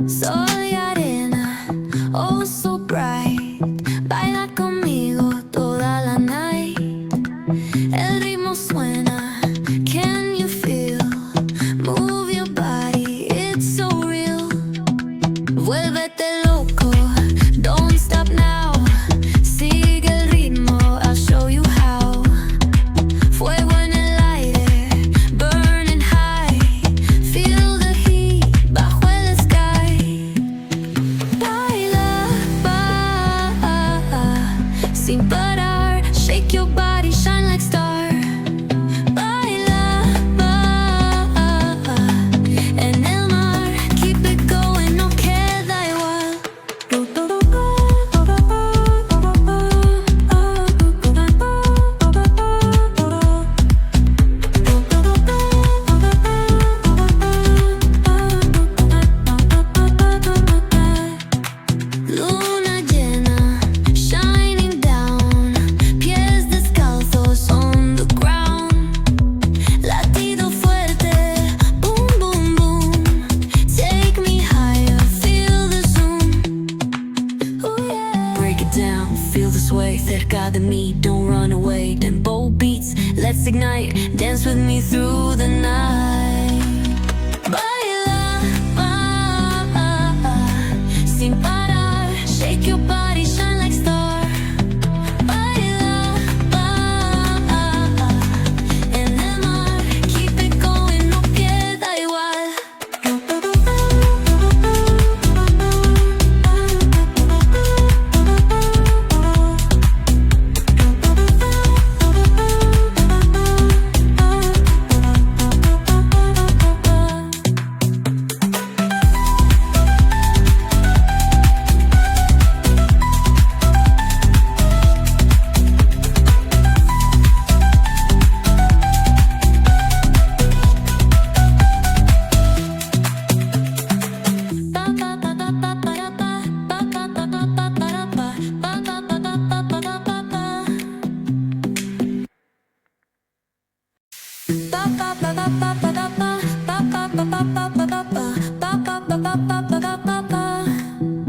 Soy arena, oh so bright. Baila conmigo toda la night. El ritmo suena, can you feel? Move your body, it's so real. Vuélvete loco, don't stop now. Sigue el ritmo, I'll show you how. Fuego en el aire, burning high. Feel the heat bajo el sky. Baila, sin parar. Shake your body, shine like star. Baila, en el mar. Keep it going, no queda igual. Luna llena, shining down. Pies descalzos on the ground. Latido fuerte, boom, boom, boom. Take me higher, feel the zoom. Ooh, yeah. Break it down, feel the sway. Cerca de mí, don't run away. Tempo beats, let's ignite. Dance with me through the night. Baila, sin parar. Shake your body, shine like star. Baila, en el mar. Keep it going, no queda igual.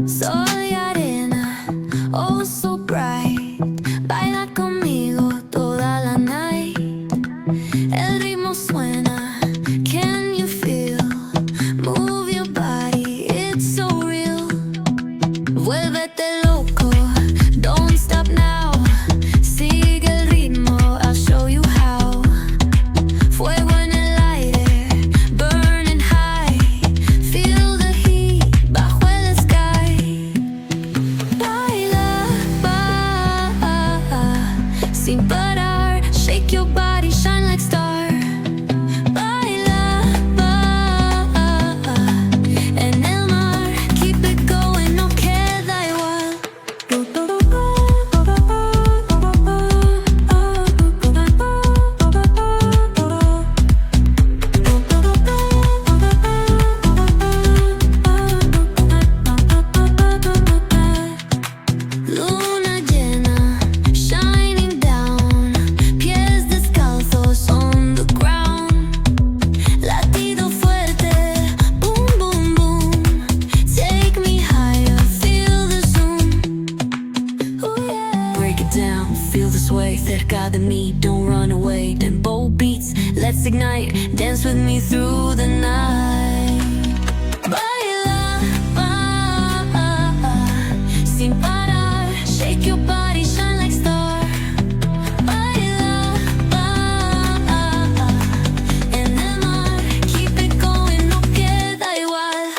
Soy arena, oh so bright. Baila conmigo toda la night. El ritmo suena, can you feel? Move your body, it's so real. Vuélvete loco, don't stop now. Sigue el ritmo, I'll show you how. Fuego en el aire, burning high. Feel the heat bajo el sky. Baila, sin parar. Shake your body, shine like star. Baila, en el mar. Keep it going, no queda igual. Luna llena, shining down. Pies descalzos on the ground. Latido fuerte, boom, boom, boom. Take me higher, feel the zoom. Ooh, yeah. Break it down, feel the sway. Cerca de mí, don't run away. Tempo beats, let's ignite. Dance with me through the night. Baila, sin parar. Shake your body, shine like star. Baila, en el mar. Keep it going, no queda igual.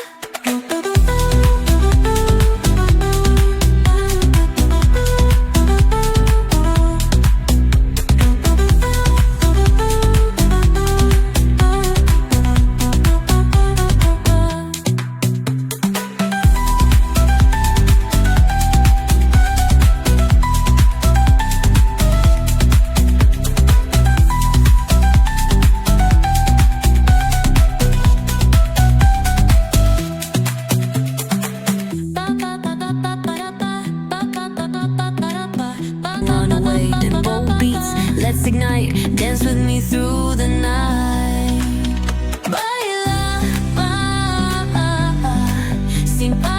right. Dance with me through the night. Baila, sin parar.